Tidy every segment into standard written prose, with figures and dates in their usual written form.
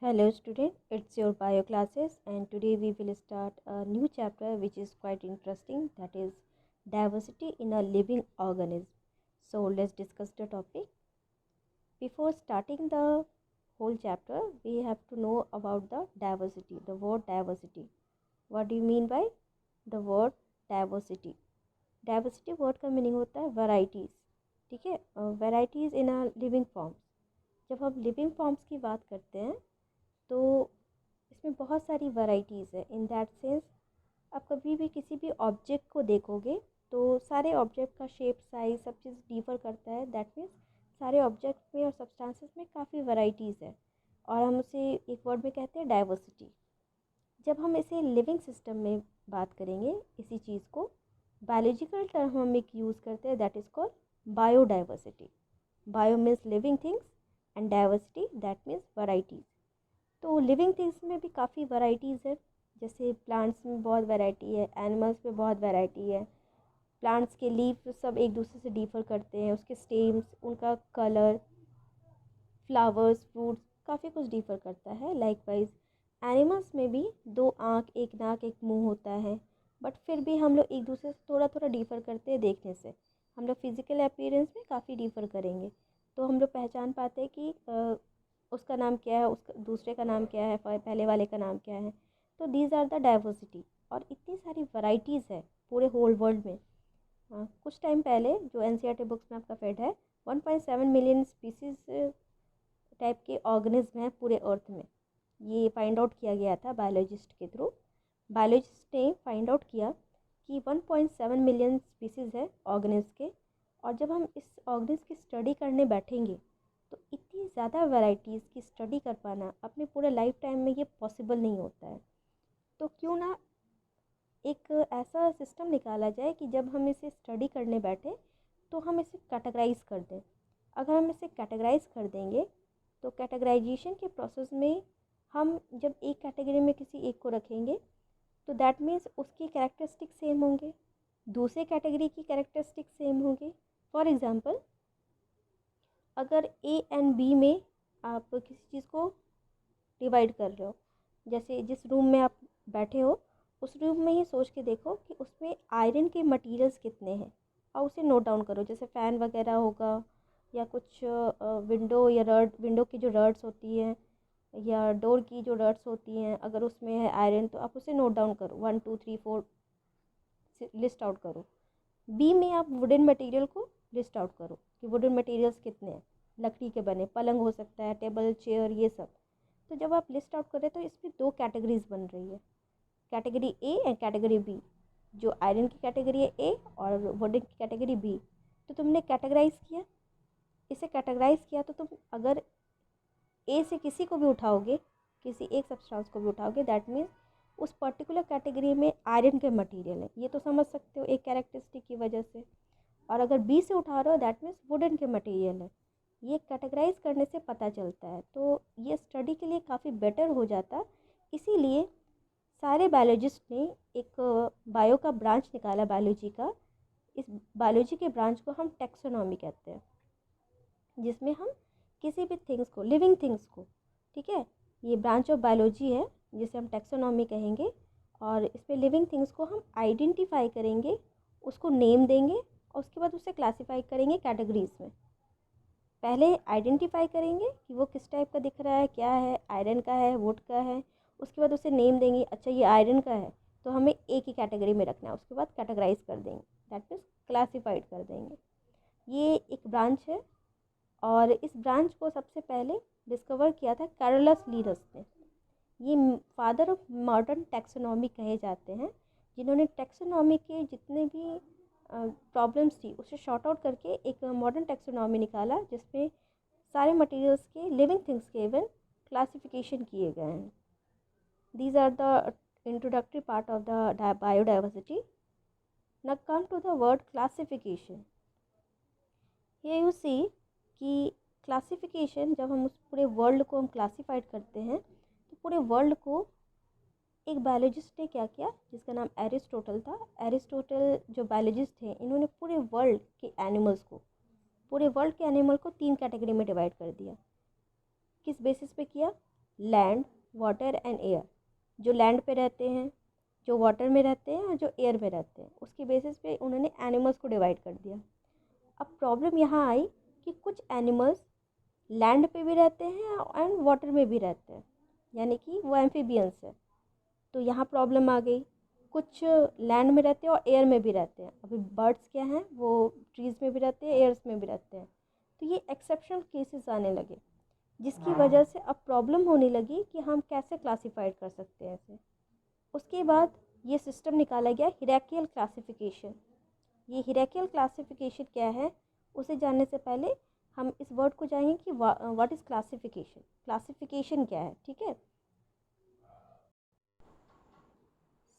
Hello student, it's your bio classes and today we will start a new chapter which is quite interesting, that is diversity in a living organism. So let's discuss the topic. Before starting the whole chapter, we have to know about the diversity, the word diversity. What do you mean by the word diversity? Diversity word का meaning होता है varieties, ठीक है, varieties in a living forms. जब हम living forms की बात करते हैं तो इसमें बहुत सारी वैरायटीज़ है। इन दैट सेंस आप कभी भी किसी भी ऑब्जेक्ट को देखोगे तो सारे ऑब्जेक्ट का शेप साइज सब चीज़ डिफर करता है। दैट मीन्स सारे ऑब्जेक्ट में और सब्सटेंसेस में काफ़ी वैरायटीज़ है और हम उसे एक वर्ड में कहते हैं डाइवर्सिटी। जब हम इसे लिविंग सिस्टम में बात करेंगे इसी चीज़ को, बायोलॉजिकल टर्म हम एक यूज़ करते हैं, that is called biodiversity. Bio means living things and diversity that means varieties. तो लिविंग थिंग्स में भी काफ़ी वैरायटीज़ है, जैसे प्लांट्स में बहुत वैरायटी है, एनिमल्स में बहुत वैरायटी है। प्लांट्स के लीफ सब एक दूसरे से डिफर करते हैं, उसके स्टेम्स, उनका कलर, फ्लावर्स, फ्रूट्स, काफ़ी कुछ डिफर करता है। लाइकवाइज एनिमल्स में भी दो आँख, एक नाक, एक मुंह होता है, बट फिर भी हम लोग एक दूसरे से थोड़ा थोड़ा डिफर करते हैं। देखने से हम लोग फिज़िकल अपीयरेंस में काफ़ी डिफर करेंगे तो हम लोग पहचान पाते हैं कि उसका नाम क्या है, उसका दूसरे का नाम क्या है, पहले वाले का नाम क्या है। तो दीज आर द डाइवर्सिटी। और इतनी सारी वैरायटीज़ है पूरे होल वर्ल्ड में। कुछ टाइम पहले जो एनसीईआरटी बुक्स में आपका फेड है, 1.7 मिलियन स्पीसीज टाइप के ऑर्गेनिज्म हैं पूरे अर्थ में। ये फाइंड आउट किया गया था बायोलॉजिस्ट के थ्रू। बायोलॉजिस्ट ने फाइंड आउट किया कि 1.7 मिलियन स्पीसीज़ है ऑर्गेनिज्म के। और जब हम इस ऑर्गेनिज्म की स्टडी करने बैठेंगे तो इतनी ज़्यादा वैरायटीज़ की स्टडी कर पाना अपने पूरे लाइफ टाइम में ये पॉसिबल नहीं होता है। तो क्यों ना एक ऐसा सिस्टम निकाला जाए कि जब हम इसे स्टडी करने बैठे तो हम इसे कैटेगराइज कर दें। अगर हम इसे कैटेगराइज कर देंगे तो कैटेगराइजेशन के प्रोसेस में हम जब एक कैटेगरी में किसी एक को रखेंगे तो दैट मीन्स उसकी कैरेक्टरिस्टिक सेम होंगे, दूसरे कैटेगरी की कैरेक्टरिस्टिक सेम होंगे। फॉर एग्ज़ाम्पल, अगर ए एंड बी में आप किसी चीज़ को डिवाइड कर रहे हो, जैसे जिस रूम में आप बैठे हो उस रूम में ही सोच के देखो कि उसमें आयरन के मटेरियल्स कितने हैं और उसे नोट डाउन करो। जैसे फ़ैन वगैरह होगा या कुछ विंडो या रड, विंडो की जो रड्स होती हैं या डोर की जो रड्स होती हैं, अगर उसमें है आयरन तो आप उसे नोट डाउन करो, 1 2 3 4 लिस्ट आउट करो। बी में आप वुडन मटेरियल को लिस्ट आउट करो कि वुडन मटेरियल्स कितने हैं, लकड़ी के बने, पलंग हो सकता है, टेबल, चेयर, ये सब। तो जब आप लिस्ट आउट करें तो इसमें दो कैटेगरीज बन रही है, category A and category B. जो आयरन की कैटेगरी है ए और वुडन की कैटेगरी बी। तो तुमने कैटेगराइज किया, इसे कैटेगराइज किया तो तुम अगर ए से किसी को भी उठाओगे, किसी एक सब्सटेंस को भी उठाओगे, दैट मीन्स उस पर्टिकुलर कैटेगरी में आयरन के मटेरियल है, ये तो समझ सकते हो एक कैरेक्टरिस्टिक की वजह से। और अगर बी से उठा रहे हो दैट मीन्स वुडन के मटेरियल है। ये कैटेगराइज करने से पता चलता है, तो ये स्टडी के लिए काफ़ी बेटर हो जाता। इसीलिए सारे बायोलॉजिस्ट ने एक बायो का ब्रांच निकाला, बायोलॉजी का। इस बायोलॉजी के ब्रांच को हम टेक्सोनॉमी कहते हैं, जिसमें हम किसी भी थिंग्स को, लिविंग थिंग्स को, ठीक है, ये ब्रांच ऑफ बायोलॉजी है जिसे हम टेक्सोनॉमी कहेंगे। और इसमें लिविंग थिंग्स को हम आइडेंटिफाई करेंगे, उसको नेम देंगे और उसके बाद उसे क्लासीफाई करेंगे कैटेगरीज में। पहले आइडेंटिफाई करेंगे कि वो किस टाइप का दिख रहा है, क्या है, आयरन का है, वुड का है। उसके बाद उसे नेम देंगे, अच्छा ये आयरन का है तो हमें एक ही कैटेगरी में रखना है। उसके बाद कैटेगराइज कर देंगे, दैट मीन्स क्लासीफाइड कर देंगे। ये एक ब्रांच है और इस ब्रांच को सबसे पहले डिस्कवर किया था कैरोलस लीनस ने। ये फादर ऑफ मॉडर्न टैक्सोनॉमी कहे जाते हैं, जिन्होंने टैक्सोनॉमी के जितने भी प्रॉब्लम्स थी उसे शॉर्ट आउट करके एक मॉडर्न टैक्सोनॉमी निकाला, जिसमें सारे मटेरियल्स के, लिविंग थिंग्स के इवन क्लासिफिकेशन किए गए हैं। These are the introductory part of the biodiversity. Now come to the word classification. Here you see कि क्लासिफिकेशन, जब हम उस पूरे वर्ल्ड को हम क्लासीफाइड करते हैं तो पूरे वर्ल्ड को एक बायोलॉजिस्ट ने क्या किया जिसका नाम एरिस्टोटल था। एरिस्टोटल जो बायोलॉजिस्ट थे, इन्होंने पूरे वर्ल्ड के एनिमल्स को, पूरे वर्ल्ड के एनिमल को 3 कैटेगरी में डिवाइड कर दिया। किस बेसिस पे किया? Land, water and air. जो लैंड पे रहते हैं, जो वाटर में रहते हैं और जो एयर में रहते हैं, उसकी बेसिस पे उन्होंने एनिमल्स को डिवाइड कर दिया। अब प्रॉब्लम यहाँ आई कि कुछ एनिमल्स लैंड पे भी रहते हैं एंड वाटर में भी रहते हैं, यानी कि वो एम्फीबियंस है। तो यहाँ प्रॉब्लम आ गई, कुछ लैंड में रहते हैं और एयर में भी रहते हैं। अभी बर्ड्स क्या हैं, वो ट्रीज़ में भी रहते हैं, एयर्स में भी रहते हैं। तो ये एक्सेप्शनल केसेस आने लगे, जिसकी वजह से अब प्रॉब्लम होने लगी कि हम कैसे क्लासीफाइड कर सकते हैं इसे। उसके बाद ये सिस्टम निकाला गया हिरार्कियल क्लासिफिकेशन। ये हिरार्कियल क्लासिफिकेशन क्या है, उसे जानने से पहले हम इस वर्ड को जानेंगे कि व्हाट इज़ क्लासिफिकेशन। क्लासिफिकेशन क्या है, ठीक है।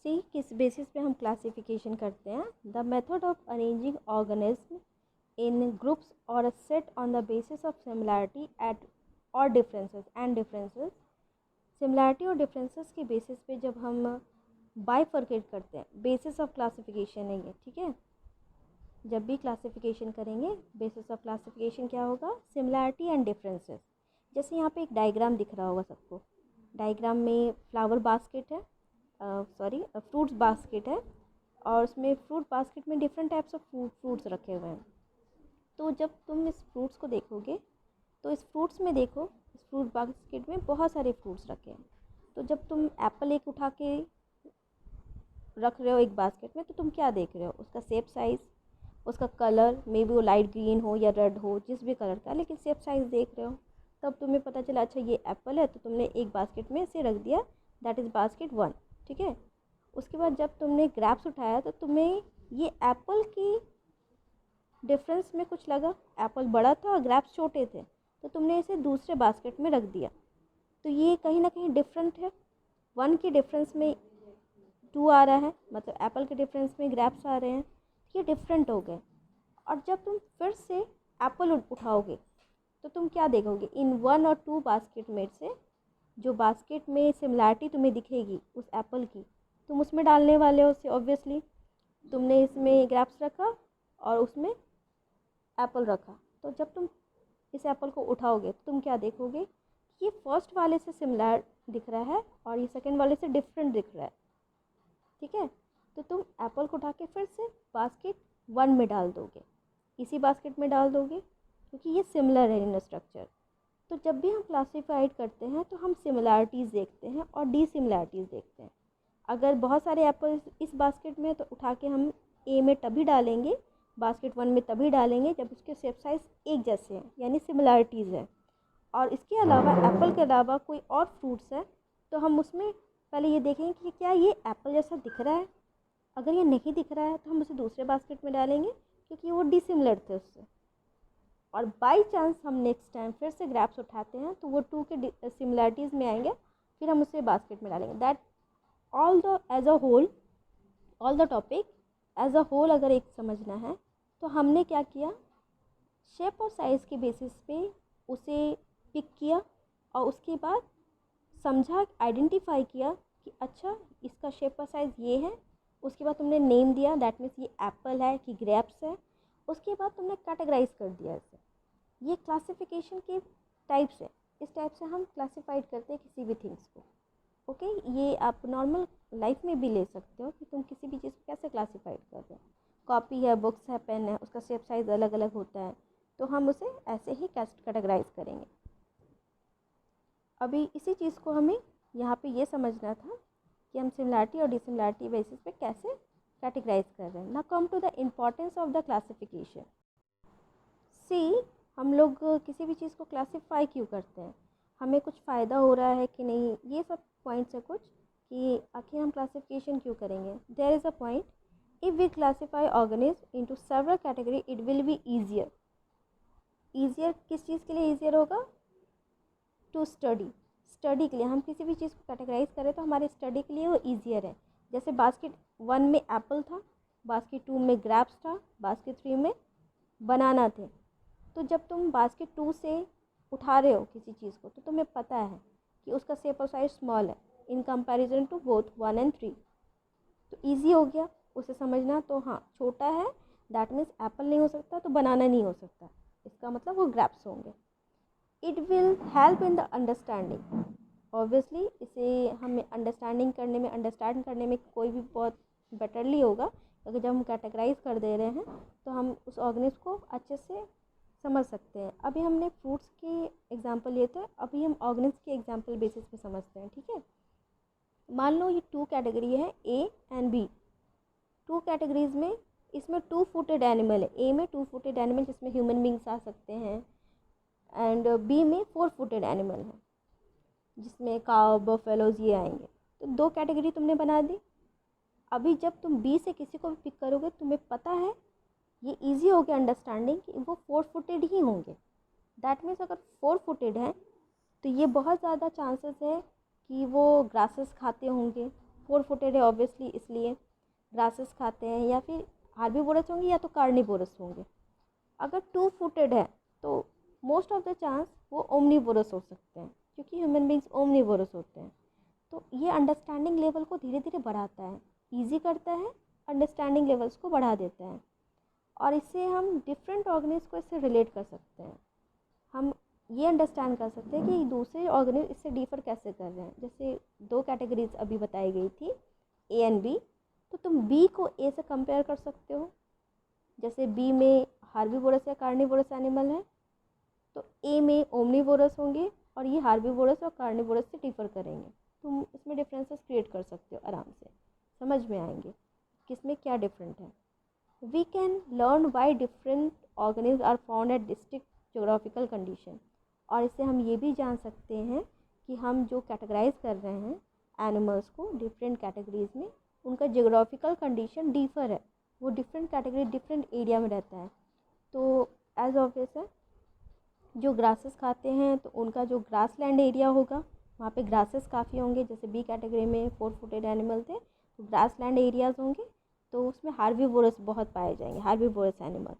सी किस बेसिस पे हम क्लासिफिकेशन करते हैं। The method of arranging organism in groups और a set on the basis of similarity at और डिफरेंसेस। सिमिलैरिटी और डिफरेंसेस के बेसिस पे जब हम बाइफर्केट करते हैं, बेसिस ऑफ क्लासिफिकेशन है ये, ठीक है। जब भी क्लासिफिकेशन करेंगे, बेसिस ऑफ क्लासिफिकेशन क्या होगा, सिमिलैरिटी एंड डिफरेंसेस। जैसे यहाँ पे एक डायग्राम दिख रहा होगा सबको। डायग्राम में फ्लावर बास्केट है, फ्रूट्स बास्केट है, और उसमें फ्रूट बास्केट में डिफरेंट टाइप्स ऑफ फ्रूट्स रखे हुए हैं। तो जब तुम इस फ्रूट्स को देखोगे, तो इस फ्रूट्स में देखो, इस फ्रूट बास्केट में बहुत सारे फ्रूट्स रखे हैं। तो जब तुम एप्पल एक उठा के रख रहे हो एक बास्केट में, तो तुम क्या देख रहे हो, उसका शेप साइज़, उसका कलर, मे बी वो लाइट ग्रीन हो या रेड हो, जिस भी कलर का, लेकिन शेप साइज़ देख रहे हो। तब तुम्हें पता चला अच्छा ये एप्पल है, तो तुमने एक बास्केट में इसे रख दिया, दैट इज़ बास्केट 1, ठीक है। उसके बाद जब तुमने ग्रैप्स उठाया, तो तुम्हें ये एप्पल की डिफरेंस में कुछ लगा, एप्पल बड़ा था और ग्रैप्स छोटे थे, तो तुमने इसे दूसरे बास्केट में रख दिया। तो ये कहीं ना कहीं डिफरेंट है। 1 की डिफरेंस में 2 आ रहा है, मतलब एप्पल के डिफरेंस में ग्रैप्स आ रहे हैं, ये डिफरेंट हो गए। और जब तुम फिर से एप्पल उठाओगे, तो तुम क्या देखोगे, इन 1 और 2 बास्केट में से जो बास्केट में सिमिलैरिटी तुम्हें दिखेगी उस एप्पल की, तुम उसमें डालने वाले हो उसे। ऑब्वियसली तुमने इसमें ग्रैप्स रखा और उसमें एप्पल रखा, तो जब तुम इस एप्पल को उठाओगे, तो तुम क्या देखोगे कि ये फर्स्ट वाले से सिमिलर दिख रहा है और ये सेकंड वाले से डिफरेंट दिख रहा है, ठीक है। तो तुम एप्पल को उठा के फिर से बास्केट 1 में डाल दोगे, इसी बास्केट में डाल दोगे, क्योंकि ये सिमिलर है इन स्ट्रक्चर। तो जब भी हम क्लासीफाइड करते हैं, तो हम सिमिलैरिटीज़ देखते हैं और डिसिमिलैरिटीज़ देखते हैं। अगर बहुत सारे एप्पल इस बास्केट में, तो उठा के हम ए में तभी डालेंगे, बास्केट 1 में तभी डालेंगे जब उसके शेप साइज़ एक जैसे हैं, यानी सिमिलैरिटीज़ है। और इसके अलावा एप्पल के अलावा कोई और फ्रूट्स है, तो हम उसमें पहले ये देखेंगे कि क्या ये एप्पल जैसा दिख रहा है। अगर ये नहीं दिख रहा है, तो हम उसे दूसरे बास्केट में डालेंगे, क्योंकि वो डिसिमिलर थे उससे। और बाई चांस हम नेक्स्ट टाइम फिर से ग्रैप्स उठाते हैं, तो वो 2 के सिमिलैरिटीज़ में आएंगे, फिर हम उसे बास्केट में डालेंगे। That all the topic as a whole अगर एक समझना है, तो हमने क्या किया, शेप और साइज़ के बेसिस पे उसे पिक किया, और उसके बाद समझा, आइडेंटिफाई किया कि अच्छा इसका शेप और साइज़ ये है। उसके बाद तुमने नेम दिया, दैट मीन्स ये एप्पल है कि ग्रेप्स है। उसके बाद तुमने कैटेगराइज कर दिया इसे। ये क्लासिफिकेशन के टाइप्स है, इस टाइप से हम क्लासिफाइड करते हैं किसी भी थिंग्स को। ओके, ये आप नॉर्मल लाइफ में भी ले सकते हो कि तुम किसी भी चीज़ को कैसे क्लासिफाइड कर रहे हो। कॉपी है, बुक्स है, पेन है, उसका शेप साइज़ अलग अलग होता है, तो हम उसे ऐसे ही कैटेगराइज करेंगे। अभी इसी चीज़ को हमें यहाँ पे ये समझना था कि हम सिमिलैरिटी और डिसिमिलैरिटी बेसिस पे कैसे कैटेगराइज कर रहे हैं। Now come to the importance of the classification. See, हम लोग किसी भी चीज़ को क्लासीफाई क्यों करते हैं, हमें कुछ फ़ायदा हो रहा है कि नहीं, ये सब पॉइंट्स है कुछ कि आखिर हम क्लासिफिकेशन क्यों करेंगे। There is a point, if we classify organism into several category it will be easier. Easier किस चीज़ के लिए ईजियर होगा, टू स्टडी के लिए। हम किसी भी चीज़ को कैटेगराइज करें तो हमारे स्टडी के लिए वो ईजियर है। जैसे बास्केट 1 में एप्पल था, बास्केट 2 में ग्रैप्स था, बास्केट 3 में बनाना थे। तो जब तुम बास्केट 2 से उठा रहे हो किसी चीज़ को, तो तुम्हें पता है कि उसका शेप और साइज स्मॉल है इन कंपैरिजन टू बोथ 1 और 3, तो ईजी हो गया उसे समझना। तो हाँ, छोटा है, दैट मीन्स एप्पल नहीं हो सकता, तो बनाना नहीं हो सकता, इसका मतलब वो ग्रैप्स होंगे। It will help in the understanding obviously इसे हमें अंडरस्टैंड करने में कोई भी बहुत बेटरली होगा, क्योंकि जब हम कैटेगराइज कर दे रहे हैं तो हम उस ऑर्गेनिज्म को अच्छे से समझ सकते हैं। अभी हमने फ्रूट्स के एग्जांपल लिए थे, अभी हम ऑर्गेनिज्म के एग्जांपल बेसिस पे समझते हैं, ठीक है। मान लो ये 2 कैटेगरी है, ए एंड बी। 2 कैटेगरीज में इसमें 2 फुटेड एनिमल है। ए में 2 फुटेड एनिमल जिसमें ह्यूमन बींग्स आ सकते हैं, एंड बी में 4 फुटेड एनिमल है जिसमें काव, बफेलोज ये आएंगे। तो 2 कैटेगरी तुमने बना दी। अभी जब तुम बी से किसी को भी पिक करोगे, तुम्हें पता है, ये इजी हो गया अंडरस्टैंडिंग कि वो 4 फुटेड ही होंगे। दैट मीन्स अगर 4 फुटेड हैं तो ये बहुत ज़्यादा चांसेस है कि वो ग्रासेस खाते होंगे। 4 फुटेड है ऑब्वियसली, इसलिए ग्रासेस खाते हैं, या फिर हार्बीवोरस होंगे या तो कार्निवोरस होंगे। अगर 2 फुटेड है तो मोस्ट ऑफ द चांस वो ओमनीवोरस हो सकते हैं, क्योंकि ह्यूमन बींग्स ओमनीवोरस होते हैं। तो ये अंडरस्टैंडिंग लेवल को धीरे धीरे बढ़ाता है, ईजी करता है, अंडरस्टैंडिंग लेवल्स को बढ़ा देता है। और इससे हम डिफरेंट ऑर्गेनिज्म को इससे रिलेट कर सकते हैं। हम ये अंडरस्टैंड कर सकते हैं कि दूसरे ऑर्गेनिज्म इससे डिफर कैसे कर रहे हैं। जैसे 2 कैटेगरीज अभी बताई गई थी, ए एंड बी, तो तुम बी को ए से कंपेयर कर सकते हो। जैसे बी में हार्बीवोरस या कार्निवोरस एनिमल है, तो ए में ओमनीवोरस होंगे और ये हार्बीवोरस और कार्निवोरस से डिफर करेंगे। तुम इसमें डिफरेंसेस क्रिएट कर सकते हो, आराम से समझ में आएंगे किसमें क्या डिफरेंट है। We can learn why different organism are found at district geographical condition. और इससे हम ये भी जान सकते हैं कि हम जो कैटेगराइज कर रहे हैं एनिमल्स को डिफरेंट कैटेगरीज में, उनका जोग्राफिकल कंडीशन डिफर है, वो डिफरेंट कैटेगरी डिफरेंट एरिया में रहता है। तो एज ऑब्वियस है, जो ग्रासेस खाते हैं तो उनका जो ग्रास लैंड एरिया होगा वहाँ पे ग्रासेस काफ़ी होंगे। जैसे बी कैटेगरी में 4 फुटेड एनिमल थे, तो ग्रास लैंड एरियाज़ होंगे, तो उसमें हार्बीवोरस बहुत पाए जाएंगे, हार्बीवोरस एनिमल।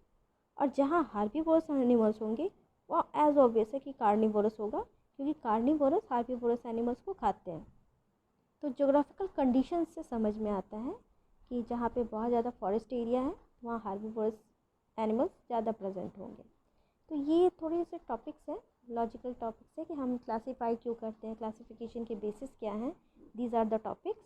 और जहाँ हार्बीवोरस एनिमल्स होंगे वहाँ एज ऑब्वियस है कि कार्निवोरस होगा, क्योंकि कार्निवोरस हार्बीवोरस एनिमल्स को खाते हैं। तो जोग्राफिकल कंडीशन से समझ में आता है कि जहाँ पे बहुत ज़्यादा फॉरेस्ट एरिया है वहाँ हार्बीवोरस एनिमल्स ज़्यादा प्रेजेंट होंगे। तो ये थोड़े से टॉपिक्स हैं, लॉजिकल टॉपिक्स है कि हम क्लासीफाई क्यों करते हैं, क्लासिफिकेशन के बेसिस क्या हैं। These are the topics.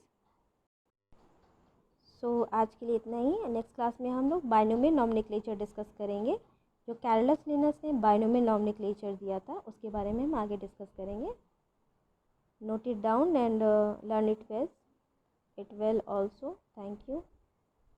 So आज के लिए इतना ही। नेक्स्ट क्लास में हम लोग बाइनोमियल नॉमेनक्लेचर डिस्कस करेंगे। जो कैरोलस लिनस ने बाइनोमियल नॉमेनक्लेचर दिया था उसके बारे में हम आगे डिस्कस करेंगे। Note it down and learn it well also. Thank you.